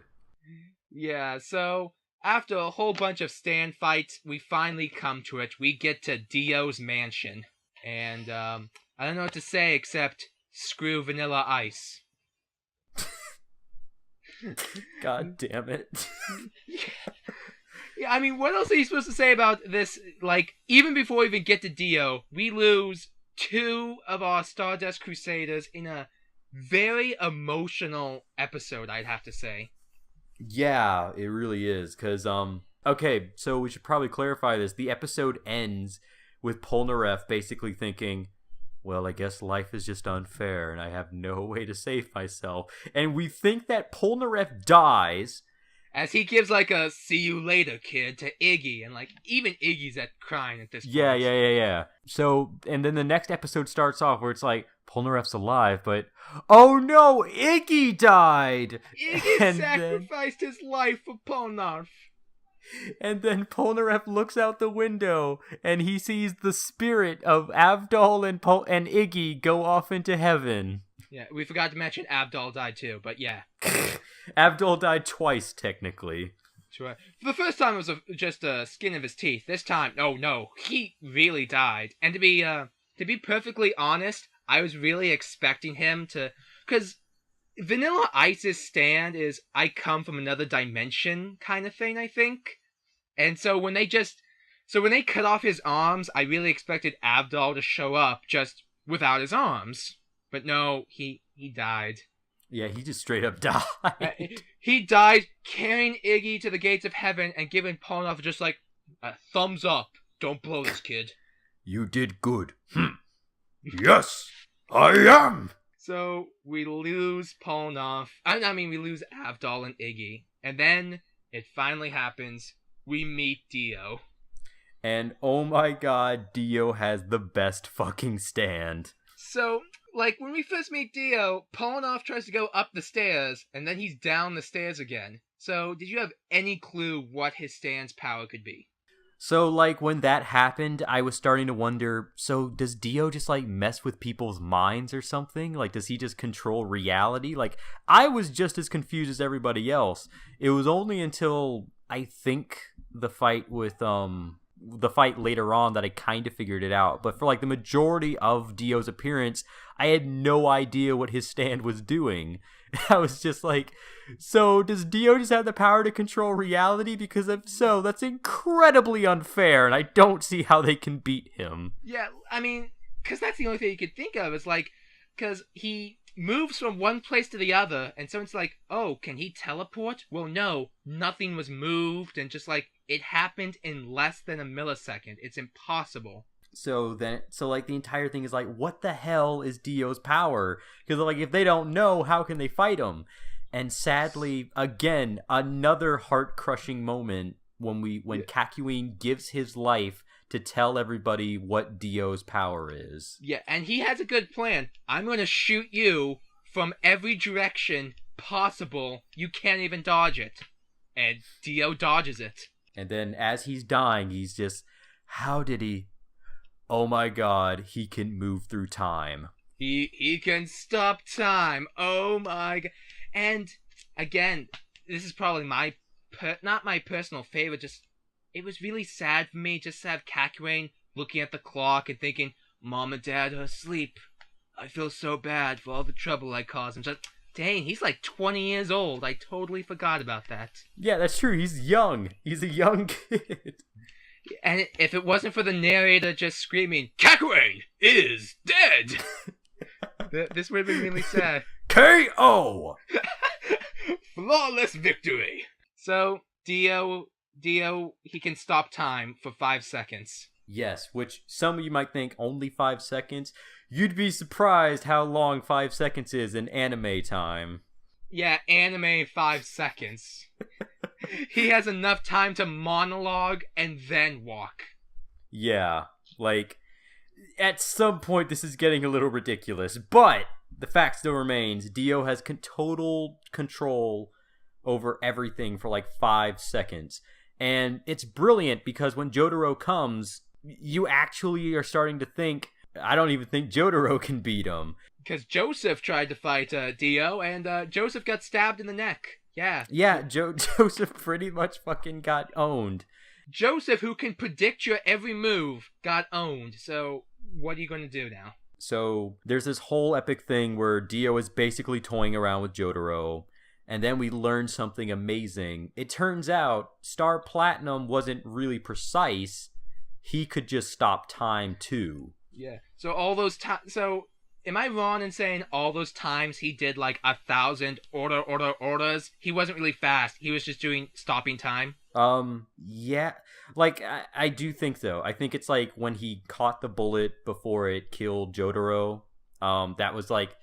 Yeah, so after a whole bunch of stand fights, we finally come to it. We get to Dio's mansion. And, I don't know what to say except, screw Vanilla Ice. God damn it. Yeah, I mean, what else are you supposed to say about this? Like, even before we even get to Dio, we lose 2 of our Stardust Crusaders in a very emotional episode, I'd have to say. Yeah, it really is, because, okay, so we should probably clarify this. The episode ends with Polnareff basically thinking, well, I guess life is just unfair, and I have no way to save myself. And we think that Polnareff dies, as he gives, like, a see you later, kid, to Iggy, and, like, even Iggy's crying at this point. Yeah. So, and then the next episode starts off where it's like, Polnareff's alive, but, oh no, Iggy died! Iggy sacrificed his life for Polnareff. And then Polnareff looks out the window, and he sees the spirit of Avdol and Iggy go off into heaven. Yeah, we forgot to mention Avdol died too, but yeah. Abdul died twice, technically. Sure. For the first time, it was just a skin of his teeth. This time, oh no, he really died. And to be perfectly honest, I was really expecting him to, because Vanilla Ice's stand is I come from another dimension kind of thing, I think. And so when they cut off his arms, I really expected Avdol to show up just without his arms. But no, he died. Yeah, he just straight up died. He died carrying Iggy to the gates of heaven and giving Polnareff just like a thumbs up. Don't blow this, kid. You did good. Yes, I am. So we lose Polnareff. I mean, we lose Avdol and Iggy. And then it finally happens. We meet Dio. And oh my god, Dio has the best fucking stand. So, like, when we first meet Dio, Polnareff tries to go up the stairs, and then he's down the stairs again. So, did you have any clue what his stand's power could be? So, like, when that happened, I was starting to wonder, so does Dio just, like, mess with people's minds or something? Like, does he just control reality? Like, I was just as confused as everybody else. It was only until, I think, the fight with, the fight later on that I kind of figured it out. But for, like, the majority of Dio's appearance, I had no idea what his stand was doing. I was just like, so does Dio just have the power to control reality? Because if so, that's incredibly unfair, and I don't see how they can beat him. Yeah, I mean, because that's the only thing you could think of, is like, because he moves from one place to the other, and so it's like, oh, can he teleport? Well, no, nothing was moved, and just like, it happened in less than a millisecond. It's impossible. So like the entire thing is like, what the hell is Dio's power? Because like if they don't know, how can they fight him? And sadly, again, another heart-crushing moment when Kakyoin gives his life to tell everybody what Dio's power is. Yeah, and he has a good plan. I'm going to shoot you from every direction possible. You can't even dodge it. And Dio dodges it. And then as he's dying, he's just, how did he? Oh my god, he can move through time. He can stop time. Oh my god. And again, this is probably not my personal favorite, just it was really sad for me just to have Kakyoin looking at the clock and thinking, Mom and Dad are asleep. I feel so bad for all the trouble I caused him. Just, dang, he's like 20 years old. I totally forgot about that. Yeah, that's true. He's young. He's a young kid. And if it wasn't for the narrator just screaming, Kakyoin is dead! This would have been really sad. K.O. Flawless victory! So, Dio, he can stop time for 5 seconds. Yes, which some of you might think only 5 seconds. You'd be surprised how long 5 seconds is in anime time. Yeah, anime 5 seconds. He has enough time to monologue and then walk. Yeah, like, at some point this is getting a little ridiculous, but the fact still remains, Dio has total control over everything for like 5 seconds. And it's brilliant because when Jotaro comes, you actually are starting to think, I don't even think Jotaro can beat him. Because Joseph tried to fight Dio, and Joseph got stabbed in the neck. Yeah. Yeah, Joseph pretty much fucking got owned. Joseph, who can predict your every move, got owned. So, what are you going to do now? So, there's this whole epic thing where Dio is basically toying around with Jotaro, and then we learn something amazing. It turns out Star Platinum wasn't really precise. He could just stop time, too. Yeah. So, all those times... So, am I wrong in saying all those times he did, like, 1,000 orders? He wasn't really fast. He was just doing stopping time? Yeah. Like, I do think, though. I think it's, like, when he caught the bullet before it killed Jotaro. That was, like...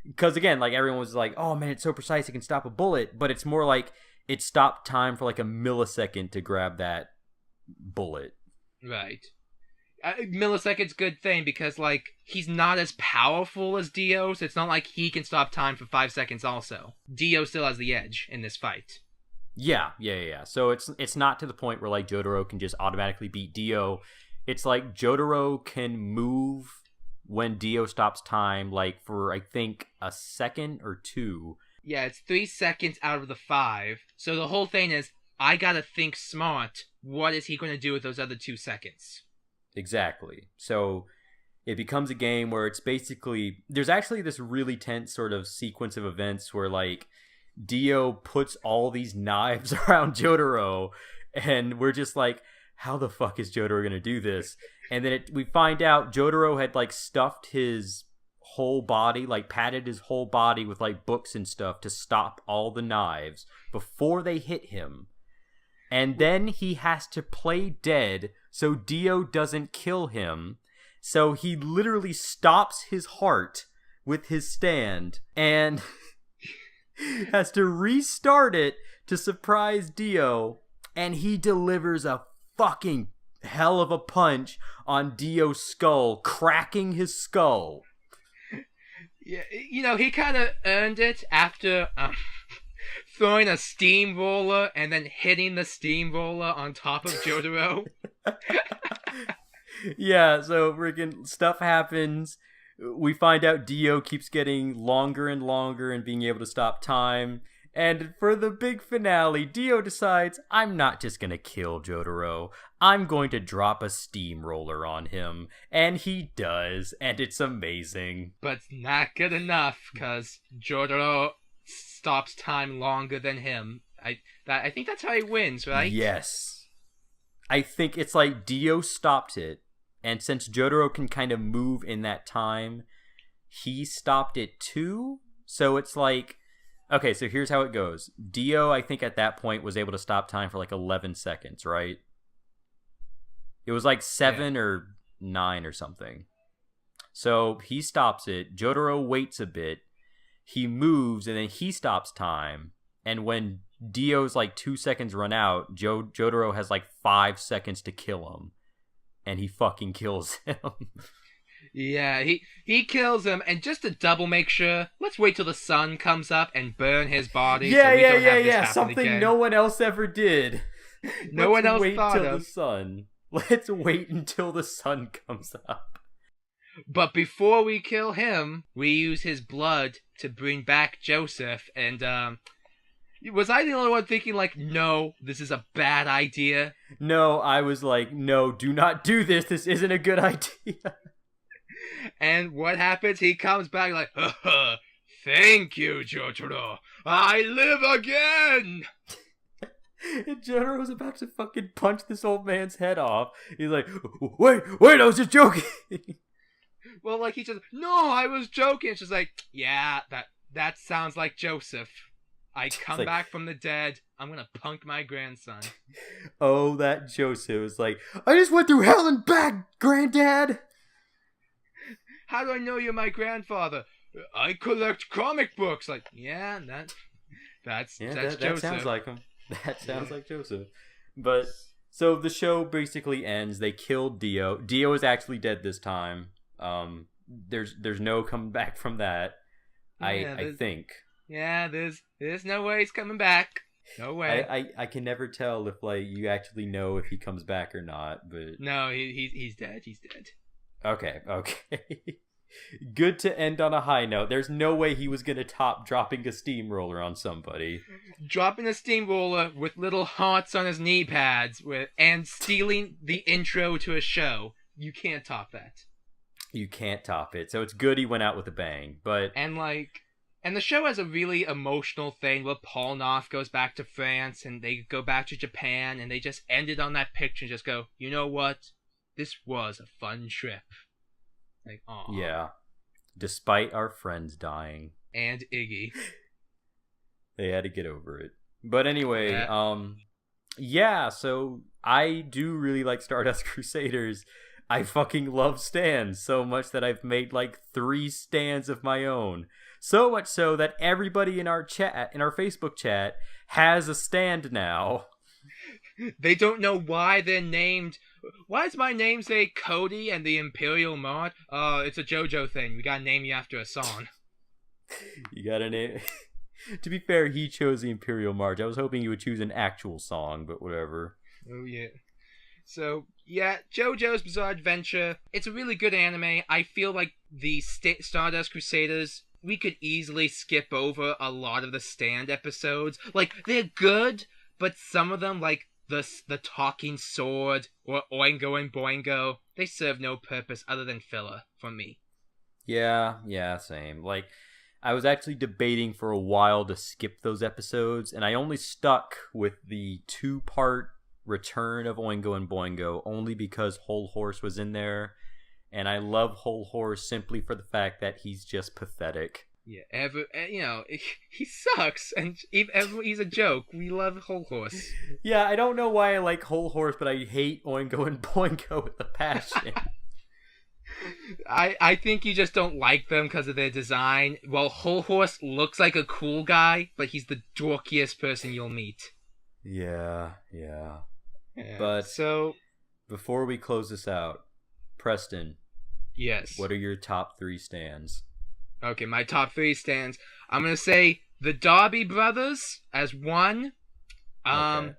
Because, again, like, everyone was like, oh, man, it's so precise, it can stop a bullet. But it's more like it stopped time for, like, a millisecond to grab that bullet. Right. Millisecond's good thing because, like, he's not as powerful as Dio, so it's not like he can stop time for 5 seconds also. Dio still has the edge in this fight. Yeah. So it's not to the point where, like, Jotaro can just automatically beat Dio. It's like Jotaro can move when Dio stops time, like, for, I think, a second or two. Yeah, it's 3 seconds out of the 5. So the whole thing is, I gotta think smart. What is he going to do with those other 2 seconds? Exactly. So it becomes a game where it's basically... There's actually this really tense sort of sequence of events where, like, Dio puts all these knives around Jotaro, and we're just like, how the fuck is Jotaro going to do this? And then we find out Jotaro had, like, stuffed his whole body, like, padded his whole body with, like, books and stuff to stop all the knives before they hit him. And then he has to play dead so Dio doesn't kill him. So he literally stops his heart with his stand and has to restart it to surprise Dio. And he delivers a fucking hell of a punch on Dio's skull, cracking his skull. Yeah, you know, he kind of earned it after throwing a steamroller and then hitting the steamroller on top of Jotaro. Yeah, so freaking stuff happens. We find out Dio keeps getting longer and longer and being able to stop time. And for the big finale, Dio decides, I'm not just going to kill Jotaro. I'm going to drop a steamroller on him. And he does, and it's amazing. But not good enough, because Jotaro stops time longer than him. I think that's how he wins, right? Yes. I think it's like Dio stopped it, and since Jotaro can kind of move in that time, he stopped it too. So it's like, okay, so here's how it goes. Dio, I think at that point, was able to stop time for like 11 seconds, right? It was like 7 or 9 or something. So he stops it. Jotaro waits a bit. he moves and then he stops time. And when Dio's like 2 seconds run out, Jotaro has like 5 seconds to kill him. And he fucking kills him. Yeah, he kills him, and just to double make sure, let's wait till the sun comes up and burn his body. Yeah. Something again. No one else ever did. No one else thought of. The sun. Let's wait until the sun comes up. But before we kill him, we use his blood to bring back Joseph. And was I the only one thinking like, no, this is a bad idea? No, I was like, no, do not do this. This isn't a good idea. And what happens? He comes back like, thank you, Jotaro. I live again! And Jotaro was about to fucking punch this old man's head off. He's like, wait, I was just joking. Well, like, he just, no, I was joking. She's like, yeah, that sounds like Joseph. I come back from the dead. I'm gonna punk my grandson. Oh, that Joseph was like, I just went through hell and back, granddad. How do I know you're my grandfather? I collect comic books. Like, yeah, that's Joseph. That sounds like him. That sounds like Joseph. But so the show basically ends. They killed Dio. Dio is actually dead this time. There's no coming back from that. I think. Yeah, there's no way he's coming back. No way. I can never tell if like you actually know if he comes back or not. But no, he's dead. He's dead. Okay. Good to end on a high note. There's no way he was gonna top dropping a steamroller on somebody. Dropping a steamroller with little hearts on his knee pads and stealing the intro to a show. You can't top that. You can't top it. So it's good he went out with a bang. But And the show has a really emotional thing where Paul Knopf goes back to France and they go back to Japan and they just ended on that picture and just go, you know what? This was a fun trip. Like, aw. Yeah. Despite our friends dying. And Iggy. They had to get over it. But anyway, so I do really like Stardust Crusaders. I fucking love stands so much that I've made like 3 stands of my own. So much so that everybody in our Facebook chat has a stand now. They don't know why they're named. Why does my name say Cody and the Imperial March? It's a JoJo thing. We gotta name you after a song. You gotta name. To be fair, he chose the Imperial March. I was hoping you would choose an actual song, but whatever. Oh yeah. So yeah, JoJo's Bizarre Adventure. It's a really good anime. I feel like the Stardust Crusaders, we could easily skip over a lot of the stand episodes. Like, they're good, but some of them, like the talking sword or Oingo and Boingo, they serve no purpose other than filler for me. Yeah, same. Like, I was actually debating for a while to skip those episodes, and I only stuck with the 2-part return of Oingo and Boingo only because Whole Horse was in there, and I love Whole Horse simply for the fact that he's just pathetic. Yeah, he sucks, and he's a joke. We love Whole Horse. Yeah, I don't know why I like Whole Horse, but I hate Oingo and Boingo with a passion. I think you just don't like them because of their design. Well, Whole Horse looks like a cool guy, but he's the dorkiest person you'll meet. Yeah. But so, before we close this out, Preston. Yes. What are your top 3 stands? Okay, my top 3 stands. I'm gonna say the Darby Brothers as 1. Okay.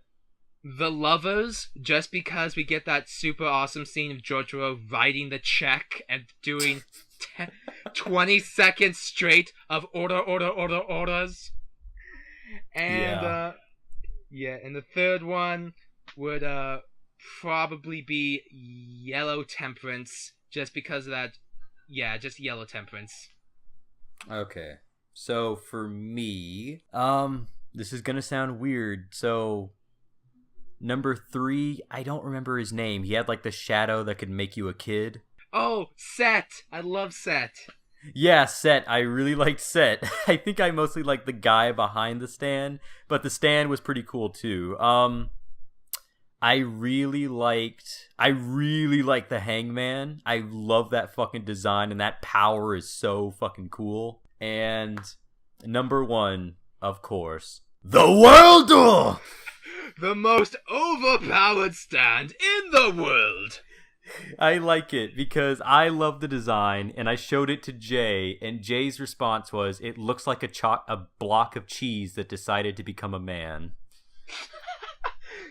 The Lovers, just because we get that super awesome scene of Jotaro writing the check and doing 20 seconds straight of orders. And and the third one would probably be Yellow Temperance, just because of that. Yeah, just Yellow Temperance. Okay. So for me, this is gonna sound weird. So number 3, I don't remember his name. He had like the shadow that could make you a kid. Oh, Set. I love Set. Yeah, Set. I really liked Set. I think I mostly liked the guy behind the stand, but the stand was pretty cool too. I really liked the Hangman. I love that fucking design, and that power is so fucking cool. And Number 1, of course, the World! The most overpowered stand in the world. I like it because I love the design, and I showed it to Jay, and Jay's response was, it looks like a block of cheese that decided to become a man.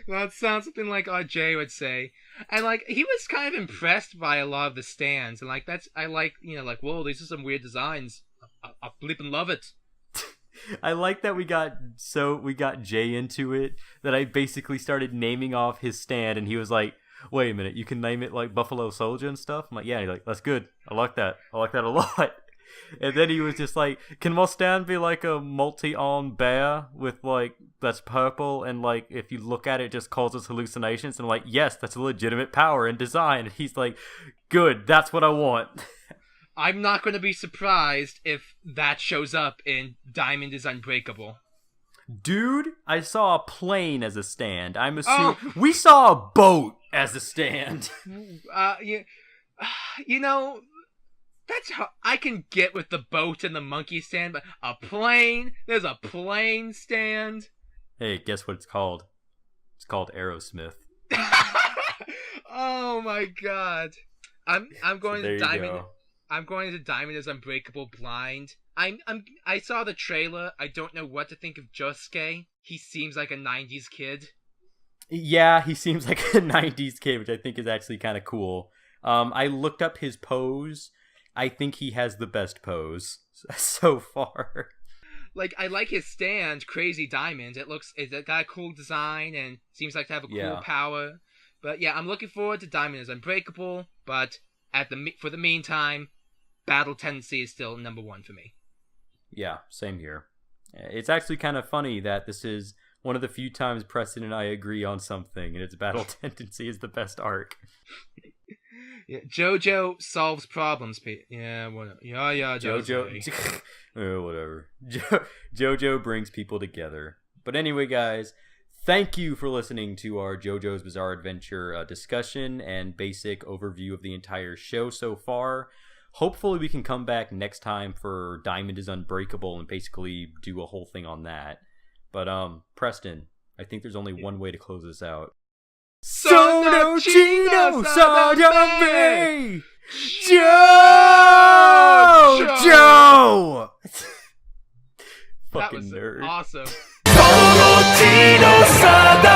That sounds something like Jay would say. And, like, he was kind of impressed by a lot of the stands, and, like, I like, whoa, these are some weird designs. I flippin' love it. I like that we got Jay into it, that I basically started naming off his stand, and he was like, wait a minute, you can name it like Buffalo Soldier and stuff? I'm like, yeah. He's like, that's good. I like that a lot. And then he was just like, can my stand be like a multi-armed bear with like, that's purple, and like, if you look at it, it just causes hallucinations? And I'm like, yes, that's a legitimate power in design. And he's like, good, that's what I want. I'm not going to be surprised if that shows up in Diamond is Unbreakable. Dude, I saw a plane as a stand. I'm assuming we saw a boat as a stand. You know, that's how I can get with the boat and the monkey stand, but a plane? There's a plane stand? Hey, guess what it's called? It's called Aerosmith. Oh my god. I'm going to Diamond. Go. I'm going to Diamond is Unbreakable blind. I saw the trailer. I don't know what to think of Josuke. He seems like a 90s kid. Yeah, he seems like a 90s kid, which I think is actually kind of cool. I looked up his pose. I think he has the best pose so far. Like, I like his stand, Crazy Diamond. It's got a cool design and seems like to have a cool power. But yeah, I'm looking forward to Diamond is Unbreakable. But for the meantime, Battle Tendency is still number 1 for me. Yeah, same here. It's actually kind of funny that this is one of the few times Preston and I agree on something, and it's Battle Tendency is the best arc. Yeah, JoJo solves problems. Yeah, whatever. Yeah, JoJo. Whatever. JoJo brings people together. But anyway, guys, thank you for listening to our JoJo's Bizarre Adventure discussion and basic overview of the entire show so far. Hopefully we can come back next time for Diamond is Unbreakable and basically do a whole thing on that. But Preston, I think there's only one way to close this out. Sono Chino Sadame JoJo! Fucking nerd. Awesome. Sono Chino Sadame